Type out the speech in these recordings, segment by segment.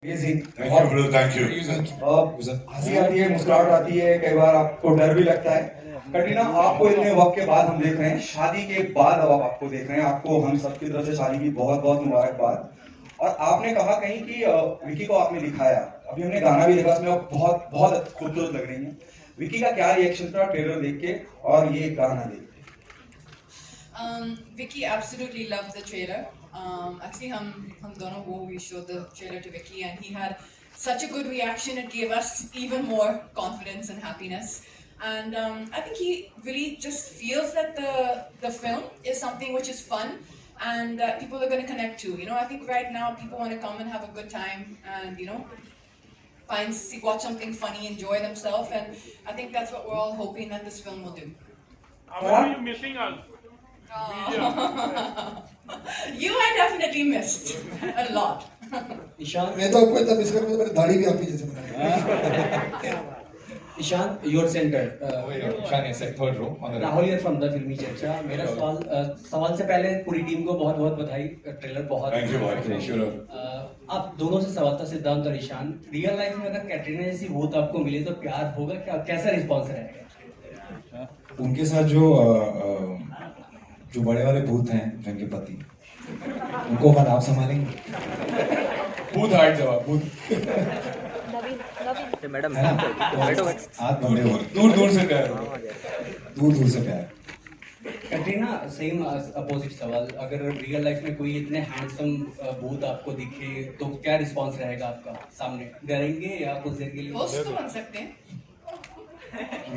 Amazing. Thank you. हंसी आती है, मुस्कुराहट आती है, कई बार आपको डर भी लगता है। कटरीना, आपको इतने वक्त के बाद हम देख रहे हैं, शादी के बाद अब आप आपको देख रहे हैं, आपको हम सबकी तरफ से शादी की बहुत बहुत मुबारकबाद। और आपने कहा कहीं कि विकी को आपने दिखाया, अभी हमने गाना भी देखा, उसमें आप बहुत बहुत खूबसूरत लग रही हैं। विकी का क्या रिएक्शन था ट्रेलर देख के और ये गाना देख के? Vicky absolutely loved the trailer. Actually, hum dono wo we showed the trailer to Vicky, and he had such a good reaction. It gave us even more confidence and happiness. And I think he really just feels that the film is something which is fun and that people are going to connect to. You know, I think right now people want to come and have a good time and watch something funny, enjoy themselves, and I think that's what we're all hoping that this film will do. How are you missing us? You I definitely missed a lot. Ishan, मैं तो आपको इतना miss करूंगा, मेरी दाढ़ी भी आपकी जैसे बनाई। Ishaan, your centre. Ishaan is at third row on the Rahul here from the फिल्मी चर्चा। मेरा सवाल से पहले पूरी टीम को बहुत बहुत बधाई। ट्रेलर बहुत थैंक यू भाई। आप दोनों से सवाल था, सिद्धांत और ईशान। रियल लाइफ में अगर कैटरीना जैसी भूत आपको मिले तो प्यार होगा क्या, कैसा रिस्पॉन्स रहेगा? उनके साथ जो बड़े वाले भूत हैं, जिनके पति, उनको अपन आप संभालेंगे। भूत हार्ड जवाब, भूत मैडम है ना? हाथ बंधे हो, दूर दूर से प्यार होगा। दूर दूर से प्यार। कैटरीना, सेम अपोजिट सवाल, अगर रियल लाइफ में कोई इतने हैंडसम भूत आपको दिखे तो क्या रिस्पॉन्स रहेगा आपका? सामने डरेंगे या कुछ देर के लिए? Ghost तो बन सकते हैं।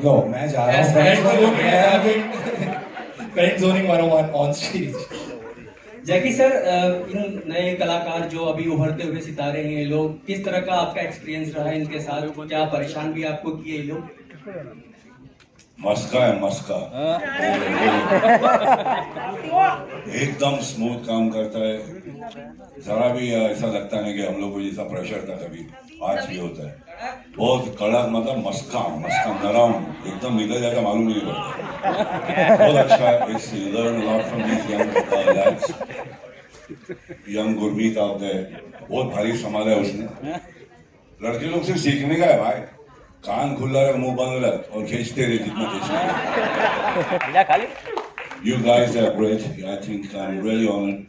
लो, मैं जा रहा हूँ friend zoning 101 on stage. Jackie sir, इन नए कलाकार जो अभी उभरते हुए सितारे हैं, ये लोग, किस तरह का आपका एक्सपीरियंस रहा है इनके साथ? क्या परेशान भी आपको किए ये लोग? मस्का है, मस्का। एकदम स्मूथ काम करता है, जरा भी ऐसा लगता नहीं कि हम लोग को जैसा प्रेशर था कभी, आज भी होता है। बहुत कड़क, मतलब मस्का नरम, एकदम निकल जाएगा, मालूम नहीं पड़ता। बहुत अच्छा है। It's learn a lot from these young lads. Young Gurmeet out there, बहुत भारी संभाला है उसने। लड़के लोग से सीखने का है भाई, कान खुला रख, मुंह बंद रख और खींचते रहे जितना खींचना। You guys are great. I think I'm really honored.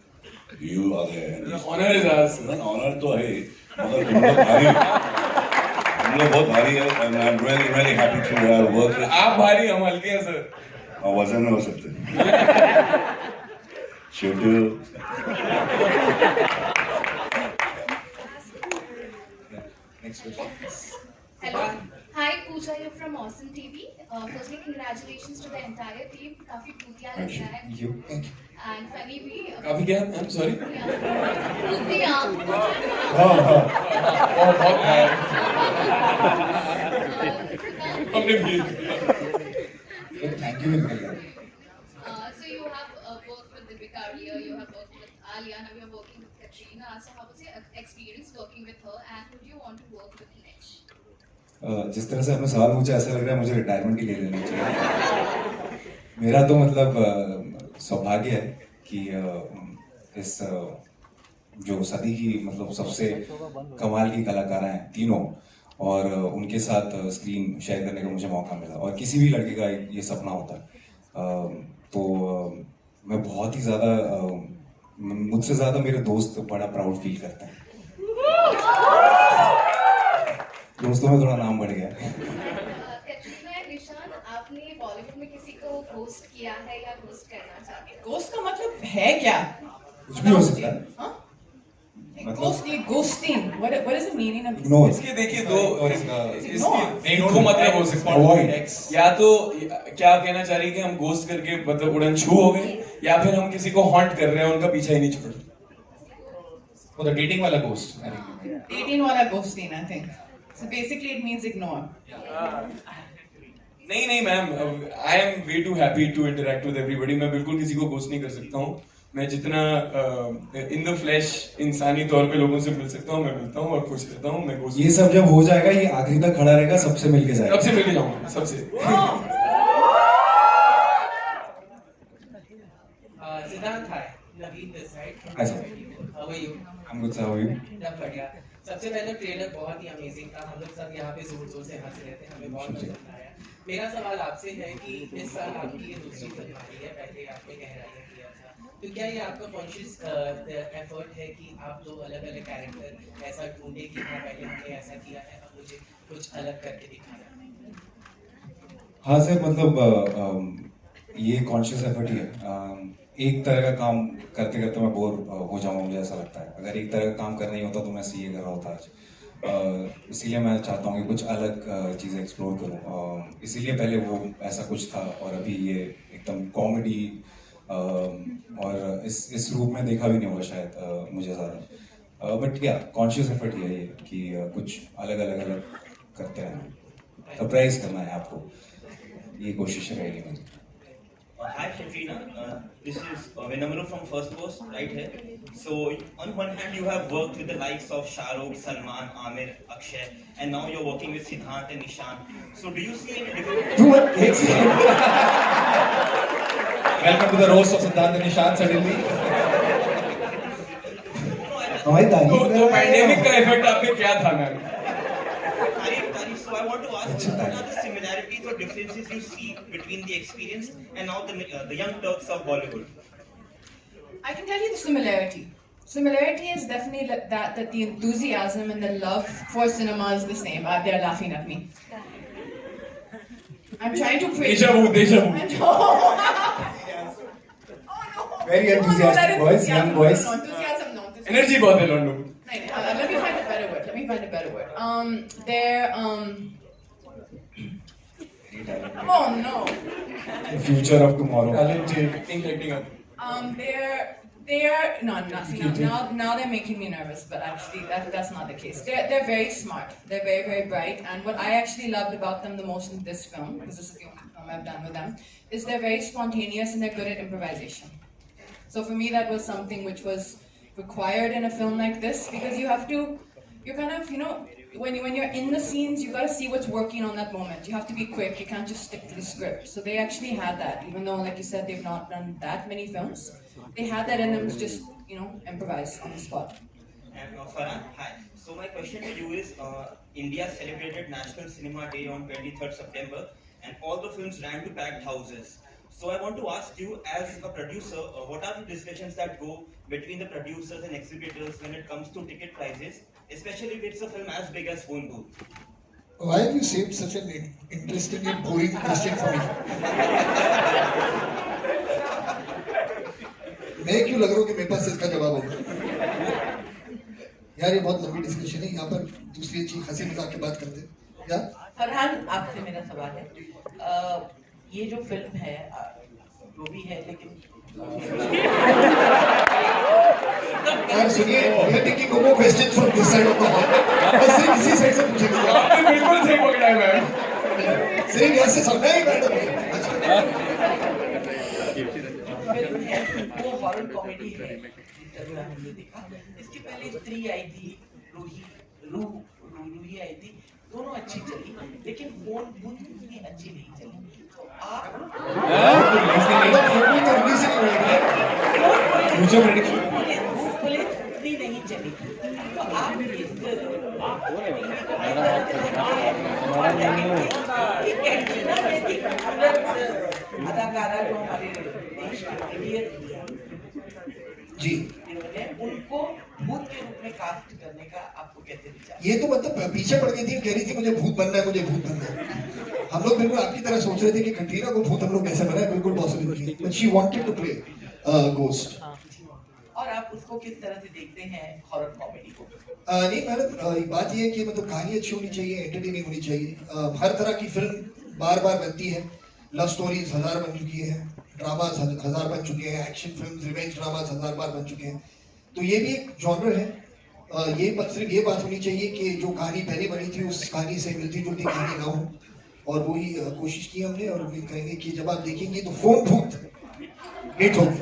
You are there. Honour is ours. Honour तो है, मगर तुम लोग भारी, हम लोग बहुत भारी है, and I'm really really happy to work with. आप भारी, हम हल्के हैं सर। वजन में हो सकते हैं। छोटू। Hello. Hi, Pooja here from Awesome TV. Firstly, congratulations to the entire team. काफी भूतिया लग रहा है। Thank you. And funny भी। काफी क्या? I'm sorry. भूतिया। बहुत हमने भी। Thank you very much. So you have worked with Deepika earlier. You have worked with Alia. Now you are working with Katrina. So how was your experience working with her? And who do you want to work with next? जिस तरह से आपने सवाल पूछा, ऐसा लग रहा है मुझे रिटायरमेंट ही ले लेना चाहिए। मेरा तो मतलब सौभाग्य है कि इस जो सदी की मतलब सबसे कमाल की कलाकार हैं तीनों, और उनके साथ स्क्रीन शेयर करने का मुझे मौका मिला। और किसी भी लड़के का ये सपना होता है। तो मैं बहुत ही ज़्यादा, मुझसे ज़्यादा मेरे दोस्त बड़ा प्राउड फील करते हैं। दोस्तों में थोड़ा नाम बढ़ गया। कटरीना एंड ईशान, आपने बॉलीवुड में किसी को होस्ट किया है या होस्ट करना चाहते हैं? Ghost का मतलब है क्या? कुछ भी हो सकता है। हाँ? मतलब- Ghosting. What is the meaning of this? Ignore. इसके देखिए दो Ignore. मतलब हो सकता Avoid. है। या तो क्या आप कहना चाह रही है कि हम घोस्ट करके मतलब उड़न छू हो गए, या फिर हम किसी को हॉन्ट कर रहे हैं, उनका पीछा ही नहीं छोड़ रहे। वो तो डेटिंग वाला दोस्त। Dating वाला ghosting, I think. So basically it means ignore. नहीं ma'am, I am way too happy to interact with everybody. मैं बिल्कुल किसी को घोस्ट नहीं कर सकता हूँ। मैं जितना इन द फ्लैश इंसानी तौर पे लोगों से मिल सकता हूँ, मैं मिलता हूँ और खुश रहता हूँ। मैं घोस्ट ये सब जब हो जाएगा, ये आखिरी तक खड़ा रहेगा, सबसे मिलके जाएगा। सबसे मिल के जाऊंगा, सबसे। सिद्धांत, hi. Naveen this side. Hi, sir. How are you? I'm good, sir. How are you? एकदम बढ़िया। सबसे पहले ट्रेलर बहुत ही अमेजिंग था, हम लोग सब यहाँ पे जोर जोर से हंस रहे थे, हमें बहुत पसंद आया। मेरा सवाल आपसे है कि इस साल आपकी ये दूसरी फिल्म आई है, पहले आपने गहराइयाँ किया था, तो क्या ये आपका कॉन्शियस एफर्ट है कि आप दो अलग अलग कैरेक्टर ऐसा ढूंढे कि हाँ पहले हमने ऐसा किया है, अब मुझे कुछ अलग करके दिखाना है? हाँ सर, मतलब ये कॉन्शियस एफर्ट ही है। एक तरह का काम करते करते मैं बोर हो जाऊंगा, मुझे ऐसा लगता है। अगर एक तरह का काम करना ही होता तो मैं सीए कर रहा होता आज। इसीलिए मैं चाहता हूँ कि कुछ अलग चीज़ें एक्सप्लोर करूँ, इसीलिए पहले वो ऐसा कुछ था और अभी ये एकदम कॉमेडी और इस रूप में देखा भी नहीं होगा शायद मुझे ज़्यादा। बट क्या कॉन्शियस एफर्ट ये है कि कुछ अलग अलग करते रहना, सरप्राइज करना है आपको, ये कोशिश रहेगी मेरी। Hi Katrina, this is Vinamru from First Post right here. So on one hand you have worked with the likes of Shah Rukh, Salman, Amir, Akshay, and now you're working with Siddharth and Nishan. So do you see any difference? Welcome to the roast of Siddharth and Nishan suddenly. तो pandemic का effect आप पे क्या था ma'am? So I want to ask, what are the similarities or differences you see between the experience and now the young Turks of Bollywood? I can tell you the similarity. Similarity is definitely that the enthusiasm and the love for cinema is the same. They're laughing at me. I'm trying to pray. Deja vu. Very enthusiastic boys, young boys. No, enthusiasm, no. Energy बहुत है लॉन्डो। Let me find a better word. They're Oh no. The future of tomorrow. Acting up. They're no, now they're making me nervous, but actually that's not the case. They're very smart. They're very, very bright, and what I actually loved about them the most in this film, because this is the only film I've done with them, is they're very spontaneous and they're good at improvisation. So for me that was something which was required in a film like this, because you're kind of, when you're in the scenes, you gotta see what's working on that moment. You have to be quick, you can't just stick to the script. So they actually had that, even though, like you said, they've not done that many films. They had that in them to just, improvise on the spot. And Farhan, hi. So my question to you is, India celebrated National Cinema Day on 23rd September, and all the films ran to packed houses. So I want to ask you, as a producer, what are the discussions that go between the producers and exhibitors when it comes to ticket prices, especially if it's a film as big as Phone Booth? Why have you saved such an interesting and boring question for me? मैं क्यों लग रहा हूँ कि मेरे पास इसका जवाब होगा? यार ये बहुत लंबी डिस्कशन है, यहाँ पर दूसरी चीज हंसी मजाक की बात करते हैं। क्या? फरहान, आपसे मेरा सवाल है, ये जो फिल्म है जो भी है, लेकिन यार सुनिए, मैं taking no more question from this side of the hall. बस सिर्फ इसी साइड से पूछेंगे। आपने बिल्कुल सही पकड़ा है मैम। सिर्फ यहाँ से समझना ही मैडम। वो हॉरर कॉमेडी है, हमने देखा। इसके पहले स्त्री आई थी, रूही आई थी, दोनों अच्छी चली, लेकिन फोन बूथ इतनी अच्छी नहीं चली। तो आप इतनी नहीं चली, तो आप अदाकारा जो हमारे देश के जी उनको भूत के रूप में कास्ट करने का आपको कैसे विचार? ये तो मतलब पीछे पड़ गई थी, कह रही थी मुझे भूत बनना है, मुझे भूत बनना है। हम लोग बिल्कुल आपकी तरह सोच रहे थे कि कटरीना को भूत हम लोग कैसे बनाए, बिल्कुल पॉसिबल नहीं, but she wanted to play ghost. और आप उसको किस तरह से देखते हैं हॉरर कॉमेडी को? नहीं मैडम, बात ये है कि मतलब कहानी अच्छी होनी चाहिए, एंटरटेनिंग होनी चाहिए। हर तरह की फिल्म बार बार बनती है, लव स्टोरीज 1000 बन चुकी है, ड्रामास 1000 बन चुके हैं, एक्शन फिल्म रिवेंज ड्रामास 1000 बार बन चुके हैं। तो ये भी एक जॉनर है। ये सिर्फ ये बात होनी चाहिए कि जो कहानी पहले बनी थी उस कहानी से मिलती जुलती कहानी ना हो, और वही कोशिश की हमने, और उम्मीद करेंगे कि जब आप देखेंगे तो फोन भूत हिट होगी।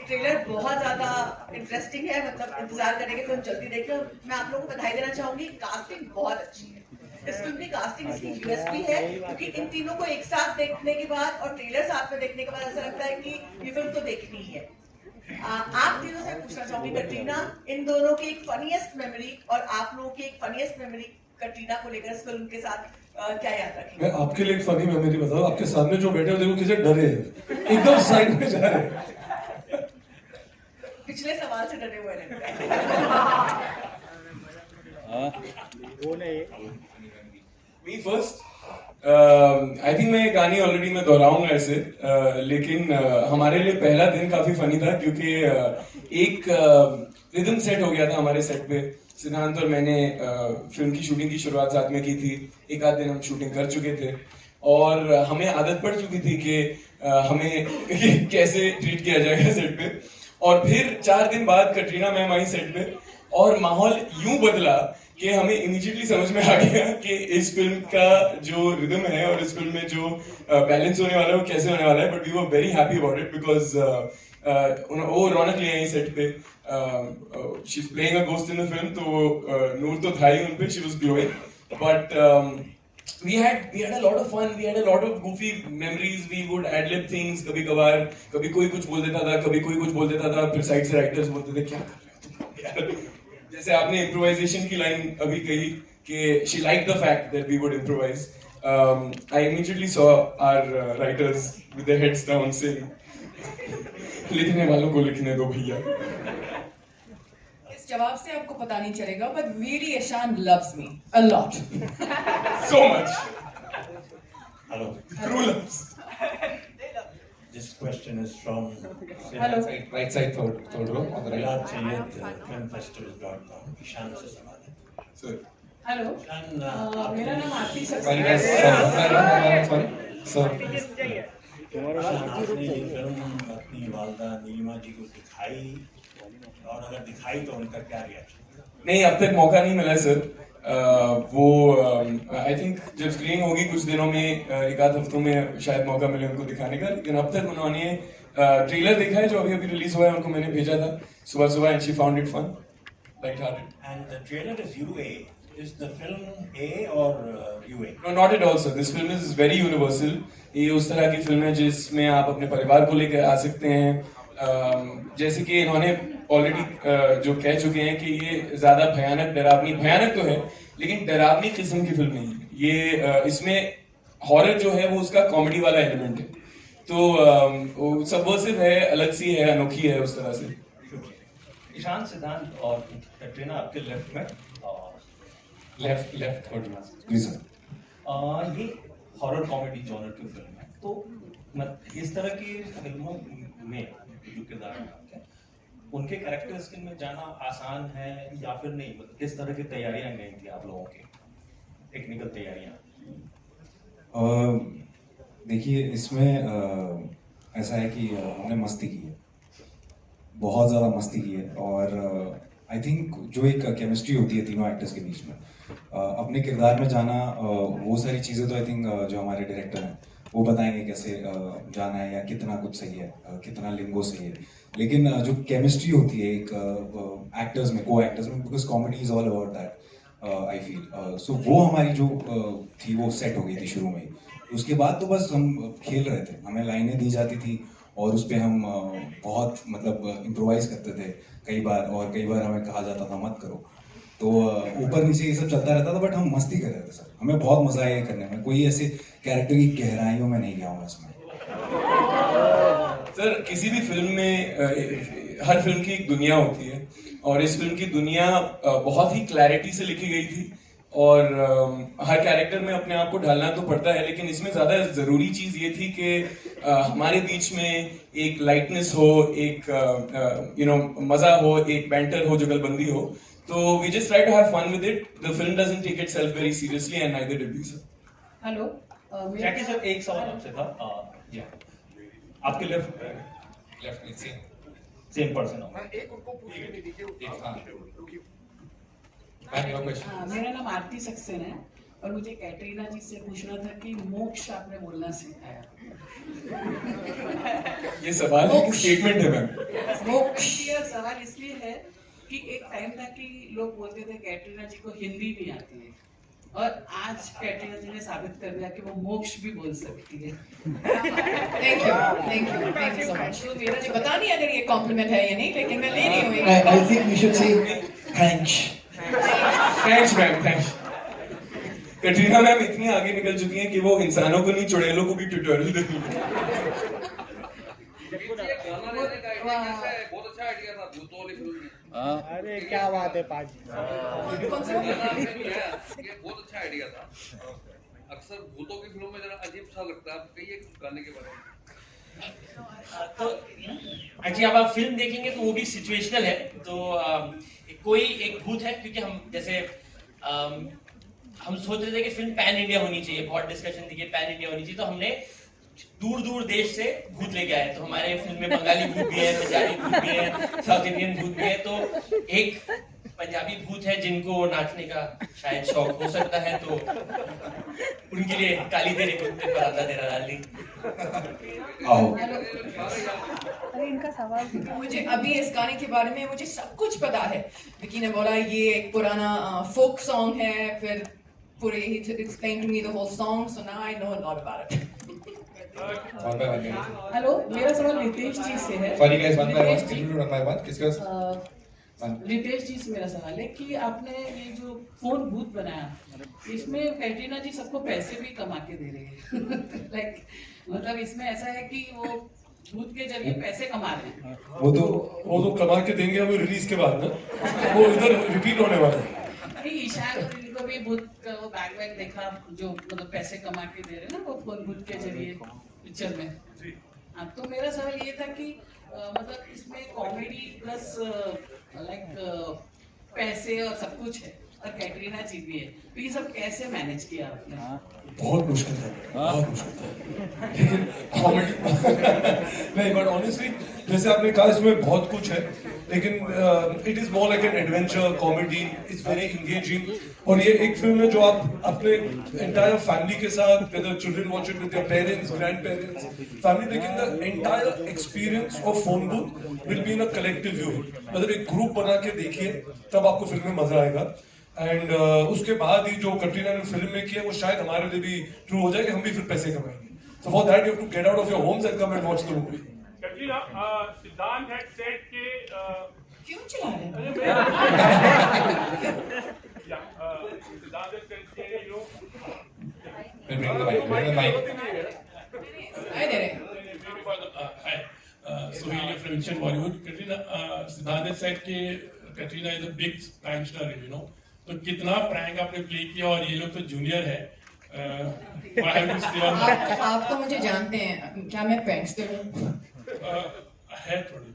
ट्रेलर बहुत ज्यादा इंटरेस्टिंग है, मतलब इंतजार करेंगे फिल्म जल्दी देखकर। मैं आप लोगों को बधाई देना चाहूंगी, कास्टिंग बहुत अच्छी है। इस फिल्म की कास्टिंग इसकी यूएसपी है, क्योंकि इन तीनों को एक साथ देखने के बाद और ट्रेलर साथ में देखने के बाद ऐसा लगता है कि ये फिल्म तो देखनी ही है। आप तीनों से पूछना चाहूंगी कटरीना, इन दोनों की एक फनीएस्ट मेमोरी और आप लोगों की एक फनीएस्ट मेमोरी कटरीना को लेकर इस फिल्म के साथ क्या याद रखेंगे? मैं आपके लिए एक फनी मेमोरी बताऊं, आपके सामने जो बैठे हो देखो किसे डरे हैं, एकदम साइड में जा रहे हैं। पिछले सवाल से डरे हुए हैं। मी फर्स्ट, आई थिंक मैं ये कहानी ऑलरेडी मैं दोहराऊंगा ऐसे, लेकिन हमारे लिए पहला दिन काफी फनी था क्योंकि एक रिदम सेट हो गया था हमारे सेट पे। सिद्धांत और मैंने फिल्म की शूटिंग की शुरुआत साथ में की थी, एक आध दिन हम शूटिंग कर चुके थे और हमें आदत पड़ चुकी थी कि हमें कैसे ट्रीट किया जाएगा सेट पे। और फिर 4 दिन बाद कटरीना मैम आई सेट पे और माहौल यूं बदला कि हमें इमीडिएटली समझ में आ गया कि इस फिल्म का जो रिदम है और इस फिल्म में जो बैलेंस होने वाला है वो कैसे होने वाला है। But we were very happy about it because वो रौनक ले आई सेट पे। She is playing a ghost in the film, तो नूर तो था ही उन पे, she was glowing. But we had a lot of fun, we had a lot of goofy memories, we would ad-lib things, कभी कभार कभी कोई कुछ बोल देता था, कभी कोई कुछ बोल देता था, फिर साइड से राइटर्स बोलते थे क्या कर रहे हो तुम। जैसे आपने इम्प्रोवाइजेशन की लाइन अभी कही कि she liked the fact that we would improvise. I immediately saw our writers with their heads down saying लिखने वालों को लिखने दो भैया। जवाब से आपको पता नहीं चलेगा, but really Ishan loves me a lot. So much. Hello. True loves. This question is from Hello. Right side, third row on the right. Bilal Sayyed, filmfestival.com. Ishan से सवाल है। Sir. हेलो, मेरा नाम आरती Sorry, सक्सेना guys. है। Sorry. Ishan, आपने ये film अपनी वालदा नीलिमा जी को दिखाई, और अगर दिखाई तो उनका क्या रिएक्शन? नहीं, अब तक मौका नहीं मिला सर। वो आई थिंक जब स्क्रीनिंग होगी कुछ दिनों में, एक आध हफ्तों में शायद मौका मिले उनको दिखाने का। लेकिन अब तक उन्होंने ट्रेलर देखा है जो अभी रिलीज हुआ है, उनको मैंने भेजा था सुबह and she found it fun, light hearted. And the trailer is UA. Is the film A or UA? No, not at all, sir. This film is very universal. ये उस तरह की फिल्म है जिसमें आप अपने परिवार को लेकर आ सकते हैं। जैसे कि इन्होंने ऑलरेडी जो कह चुके हैं कि ये ज्यादा भयानक भयानक तो है लेकिन डरावनी किस्म की फिल्म नहीं है ये। इसमें हॉरर जो है वो उसका कॉमेडी वाला एलिमेंट है, तो सबवर्सिव है, अलग सी है, अनोखी है उस तरह से। ईशान, सिद्धांत और कटरीना आपके लेफ्ट में, लेफ्ट जी सर। ये हॉरर कॉमेडी जॉनर की फिल्म है, तो इस तरह की फिल्मों में जो किरदार हैं आपके, उनके कैरेक्टर्स में जाना आसान है या फिर नहीं? मतलब किस तरह की तैयारियां गई थी आप लोगों की, टेक्निकल तैयारियां? देखिए, इसमें ऐसा है कि हमने मस्ती की है, बहुत ज़्यादा मस्ती की है। और आई थिंक जो एक केमिस्ट्री होती है तीनों एक्टर्स के बीच में, अपने किरदार में जाना, वो सारी चीज़ें तो आई थिंक जो हमारे डायरेक्टर हैं वो बताएंगे कैसे जाना है या कितना कुछ सही है, कितना लिंगो सही है। लेकिन जो केमिस्ट्री होती है एक एक्टर्स में, को एक्टर्स में, because comedy is all about that I feel. So वो हमारी जो थी वो सेट हो गई थी शुरू में ही। उसके बाद तो बस हम खेल रहे थे, हमें लाइनें दी जाती थी और उस पर हम बहुत मतलब इम्प्रोवाइज करते थे कई बार, और कई बार हमें कहा जाता था मत करो, तो ऊपर नीचे ये सब चलता रहता था। बट हम मस्ती कर रहे थे सर, हमें बहुत मजा आया ये करने में। कोई ऐसे कैरेक्टर की गहराइयों में नहीं गया हूँ इसमें। सर, किसी भी फिल्म में हर फिल्म की एक दुनिया होती है और इस फिल्म की दुनिया बहुत ही क्लैरिटी से लिखी गई थी और हर कैरेक्टर में अपने आप को ढालना तो पड़ता है, लेकिन इसमें ज्यादा जरूरी चीज ये थी कि हमारे बीच में एक लाइटनेस हो, एक मजा हो, एक बैंटर हो, जुगलबंदी हो। तो we just try to have fun with it. The film doesn't take itself very seriously and neither did we sir. Hello, Jackie sir, एक सवाल आपसे था, आपके लेफ्ट सेम पर्सन हो। मेरा नाम आरती सक्सेना है और मुझे कैटरीना जी से पूछना था कि मोक्ष आपने बोलना सिखाया। ये सवाल है कि स्टेटमेंट है मैम? मोक्ष का सवाल इसलिए है कि एक टाइम था कि लोग बोलते थे कैटरीना जी को हिंदी नहीं आती है, और आज कैटरीना जी ने साबित कर दिया कि वो मोक्ष भी बोल सकती है। Thank you so much. मुझे पता नहीं अगर ये कॉम्प्लीमेंट है या नहीं, लेकिन मैं ले रही हूँ। I think we should say thanks. Thanks ma'am, thanks. Katrina ma'am इतनी आगे निकल चुकी हैं कि वो इंसानों को नहीं चुड़ैलों को भी ट्यूटोरियल देती हैं। बहुत अच्छा आइडिया था भूतों वाली फिल्म में। अरे क्या बात है पाजी, ये बहुत अच्छा आइडिया था। अक्सर भूतों की फिल्मों में जरा अजीब सा लगता है, कहिए गाने के बारे में। तो एक्चुअली अब आप फिल्म देखेंगे तो वो भी सिचुएशनल है। तो कोई एक भूत है, क्योंकि हम जैसे हम सोच रहे थे कि फिल्म पैन इंडिया होनी चाहिए, बहुत डिस्कशन थी कि पैन इंडिया होनी चाहिए, तो हमने दूर दूर देश से भूत लेके आए। तो हमारे फिल्म में बंगाली भूत भी है, पंजाबी भूत भी है, साउथ इंडियन भूत भी है। तो एक पंजाबी भूत है जिनको नाचने का शायद शौक हो सकता है, तो उनके लिए काली तेरे कुत्ते पर आता तेरा लाली। अरे इनका सवाल मुझे अभी इस गाने के बारे में मुझे सब कुछ पता है। विकी ने बोला ये एक पुराना फोक सॉन्ग है, फिर पूरे ही explain to me the whole song, so now I know a lot about it. Hello, मेरा सवाल रितेश जी से है। Sorry guys, one by one. किसके पास? रितेश जी से मेरा सवाल है कि आपने ये जो फोन भूत बनाया, इसमें कैटरीना जी सबको पैसे भी कमा के दे रही है। लाइक मतलब इसमें ऐसा है कि वो भूत के जरिए पैसे कमा रहे हैं। वो तो कमा के देंगे अभी रिलीज के बाद ना, वो इधर रिपीट होने वाला है। ईशान और इनको भी भूत का वो बैग देखा, जो मतलब पैसे कमा के दे रहे हैं ना वो फोन भूत के जरिए पिक्चर में। हाँ, तो मेरा सवाल ये था कि मतलब इसमें कॉमेडी प्लस लाइक पैसे और सब कुछ है, और कैटरीना जी भी है, तो ये सब कैसे मैनेज किया आपने? बहुत मुश्किल था, बहुत मुश्किल था, लेकिन कॉमेडी नहीं, बट ऑनेस्टली जैसे आपने कहा इसमें बहुत कुछ है, लेकिन it is more like an adventure comedy, it's very engaging. और ये एक फिल्म है जो आप अपने एंटायर फैमिली के साथ, whether children watch it with their parents, grandparents, family, लेकिन the entire experience of phone booth will be in a collective view। मतलब एक ग्रुप बना के देखिए, तब आपको फिल्म में मजा आएगा। एंड उसके बाद ही जो कटरीना ने फिल्म में किया वो शायद हमारे लिए भी ट्रू हो जाए कि हम भी फिर पैसे कमाएंगे। So for that you have to get out of your homes and come and watch the movie। Katrina, सिद्धांत had said कि क्यों चला रहे हैं? सिद्धांत had said कि you know Bring the mic. Hi there. Hi. So we are from Indian Bollywood. Katrina, Siddharth has said कि Katrina is a big time star, you know. तो कितना प्रैंक आपने प्ले किया, और ये लोग तो जूनियर है। आप तो मुझे जानते हैं, क्या मैं प्रैंकस्टर हूँ? है थोड़ी।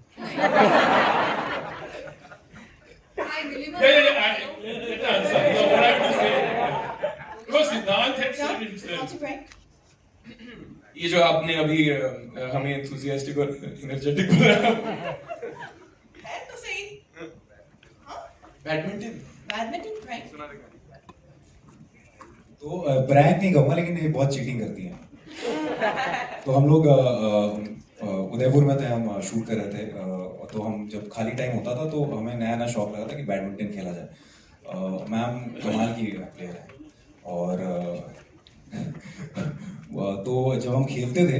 ये जो आपने अभी हमें एंथुसियास्टिक और एनर्जेटिक बोला है तो सही। बैडमिंटन प्रैंक तो प्रैंक नहीं कहूँगा, लेकिन ये बहुत चीटिंग करती हैं। तो हम लोग उदयपुर में थे, हम शूट कर रहे थे, तो हम जब खाली टाइम होता था तो हमें नया नया शौक लगा था कि बैडमिंटन खेला जाए। मैम कमाल की प्लेयर है, और तो जब हम खेलते थे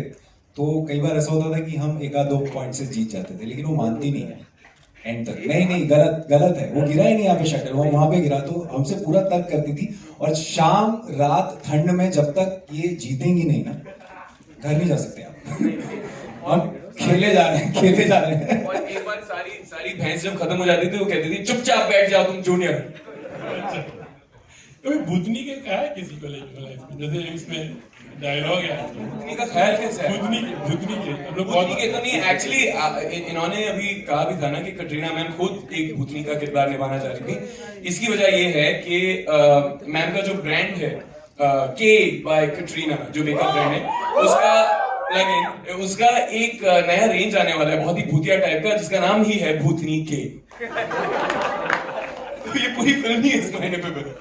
तो कई बार ऐसा होता था कि हम एक आध 2 पॉइंट से जीत जाते थे, लेकिन वो मानती नहीं है एंड तक। नहीं गलत है, वो गिरा ही नहीं यहाँ पे शटल, वो वहां पे गिरा। तो हमसे पूरा तर्क करती थी, और शाम रात ठंड में जब तक ये जीतेंगी नहीं ना, घर नहीं जा सकते आप। हम खेले जा रहे हैं। और एक बार सारी भैंस जब खत्म हो जाती थी, वो कहती थी चुपचाप बैठ जाओ तुम जूनियर। तो भूतनी के कहा है किसी को लाइफ में, जैसे इसमें डायलॉग है, भूतनी का ख्याल कैसे है? भूतनी के तो नहीं, एक्चुअली इन्होंने अभी कहा भी था ना कि कटरीना मैम खुद एक भूतनी का किरदार निभाना चाह रही थी। इसकी वजह ये है कि मैम का जो ब्रांड है के बाय कटरीना, जो मेकअप ब्रांड है, उसका एक नया रेंज आने वाला है, बहुत ही भूतिया टाइप का, जिसका नाम ही है भूतनी के। तो ये पूरी फिल्म ही इस महीने पे बनी।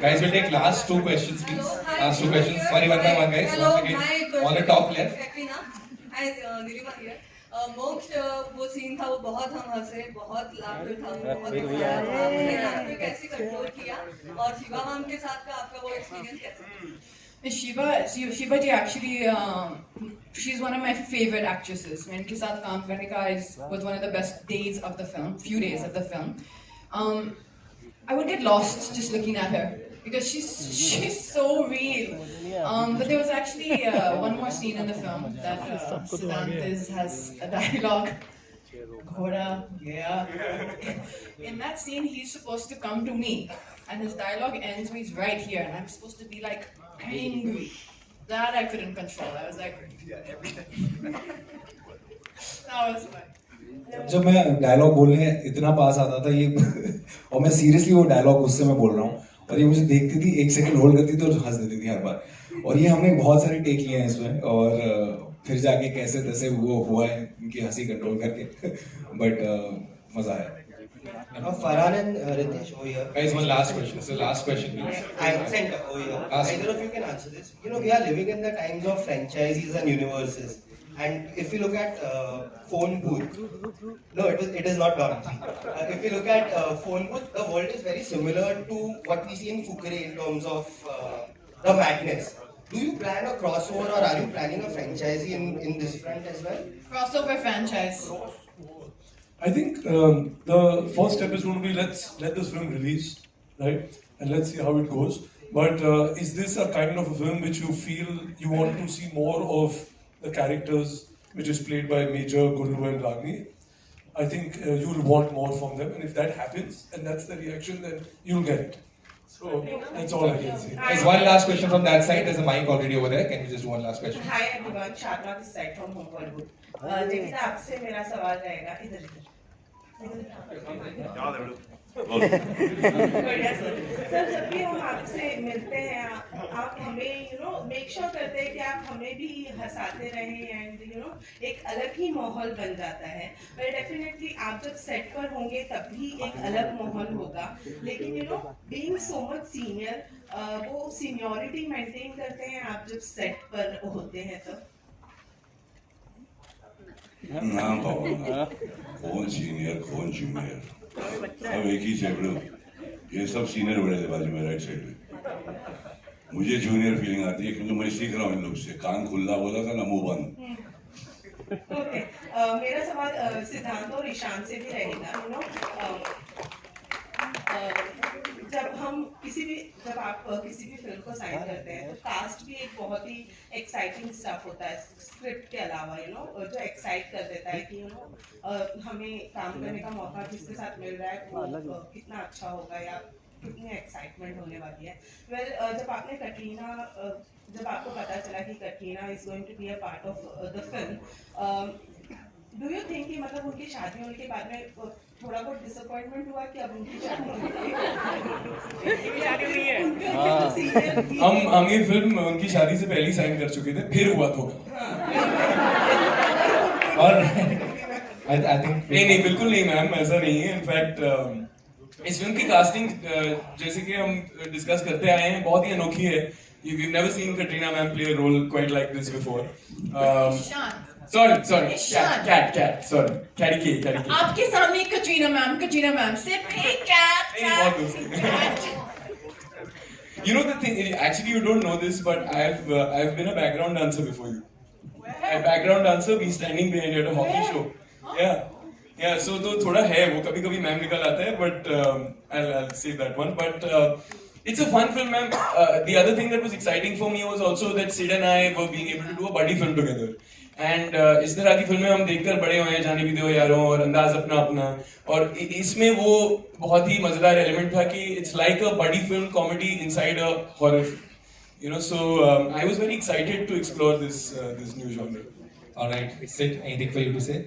Guys, we'll take last 2 questions, please. Last 2 questions. Sorry, one by one, guys. Hello, once again, hi, on the top left. Katrina. Hi, Nilima here. मोक्ष वो सीन था, वो बहुत हम हंसे, बहुत लाफ्टर था, बहुत मजा आया। आपने लाफ्टर कैसे कंट्रोल किया, और शिवा मैम के साथ का आपका वो एक्सपीरियंस कैसा? Shiva ji actually, she's one of my favorite actresses. मैं इनके साथ काम करने का was one of the best days of the film, few days of the film. I would get lost just looking at her because she's so real. But there was actually one more scene in the film that Siddhant has a dialogue. Ghoda, yeah. In that scene, he's supposed to come to me, and his dialogue ends with he's right here, and I'm supposed to be like angry. That I couldn't control. I was like, that was fun. जब मैं dialogue बोलने इतना पास आता था ये और मैं seriously वो डायलॉग उससे मैं बोल रहा हूँ और ये मुझे देखती थी, 1 सेकंड होल्ड करती थी और हंस देती थी हर बार। और ये हमने बहुत सारे टेक लिए हैं इसमें और फिर जाके कैसे तैसे वो हुआ है इनकी हंसी कंट्रोल करके बट मजा आया। Farhan and Ritesh over here. Guys, one last question. It's the last question, please. Center over here. Either of you can answer this. You know, we are living in the times of franchises and universes. And if you look at Phone Booth, no, it is not Don. If you look at Phone Booth, the world is very similar to what we see in Fukre in terms of the madness. Do you plan a crossover, or are you planning a franchise in this front as well? Crossover franchise. I think the first step is going to be let this film release, right? And let's see how it goes. But is this a kind of a film which you feel you want to see more of the characters which is played by Major, Guru and Ragni? I think you'll want more from them, and if that happens and that's the reaction, then you'll get it. So that's all I can say. There's one last question from that side. There's a mic already over there. Can you just do one last question? Hi everyone, Shadna this side from Home Bollywood. लेकिन आपसे मेरा सवाल रहेगा इधर बढ़िया sir, जब भी हम आपसे मिलते हैं आप हमें मेक श्योर करते हैं कि आप हमें भी हंसाते रहें एंड एक अलग ही माहौल बन जाता है। पर डेफिनेटली आप जब सेट पर होंगे तब भी एक अलग माहौल होगा, लेकिन बीइंग सो मच सीनियर, वो सीनियरिटी मेंटेन करते हैं आप जब सेट पर होते हैं तब? ना बाबा, कौन सीनियर कौन जूनियर, सब एक ही चेपड़ो। ये सब सीनियर बड़े थे बाजू में राइट साइड में। मुझे जूनियर फीलिंग आती है क्योंकि मैं सीख रहा हूँ इन लोग से। कान खुला बोला था ना, मुंह बंद। ओके, मेरा सवाल सिद्धांत और ईशान से भी रहेगा। जब आप किसी भी फिल्म को साइन करते हैं तो कास्ट भी एक बहुत ही एक्साइटिंग स्टफ होता है स्क्रिप्ट के अलावा, जो एक्साइट कर देता है कि हमें काम करने का मौका किसके साथ मिल रहा है, वो कितना अच्छा होगा या कितनी एक्साइटमेंट होने वाली है। जब आपको पता चला कि Katrina is going to be a part of the film, do you think कि मतलब उनकी शादी होने के बाद में थोड़ा बहुत डिसअपॉइंटमेंट हुआ कि अब उनकी शादी हम ये फिल्म उनकी शादी से पहले ही साइन कर चुके थे, फिर हुआ धोखा। और I think नहीं बिल्कुल नहीं मैम, ऐसा नहीं है। इनफैक्ट इस फिल्म की कास्टिंग जैसे कि हम डिस्कस करते आए हैं बहुत ही अनोखी है। You've never seen Katrina ma'am play a role quite like this before. Sorry, cat. Sorry, Catty K. आपके सामने Katrina ma'am, sit, hey cat. You know the thing, actually you don't know this, but I've been a background dancer before you. A background dancer, be standing behind you at a hockey show. Yeah. So तो थोड़ा है वो, कभी ma'am निकल आता है, but I'll save that one. But it's a fun film, ma'am. The other thing that was exciting for me was also that Sid and I were being able to do a buddy film together. And इस तरह की फिल्में हम देखकर बड़े हुए हैं, जाने भी दो यारों और अंदाज अपना, और इसमें वो बहुत ही मजेदार एलिमेंट था कि it's like a buddy film comedy inside a horror film. So I was very excited to explore this new genre. All right, Sid, anything for you to say?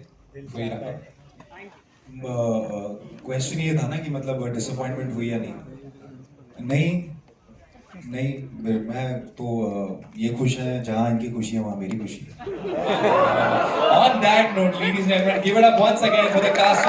Question ये था ना कि मतलब डिसअपॉइंटमेंट हुई या नहीं, मैं तो ये खुश है जहाँ इनकी खुशी है वहाँ मेरी खुशी है। On that note, ladies and gentlemen, give it up once again for the cast.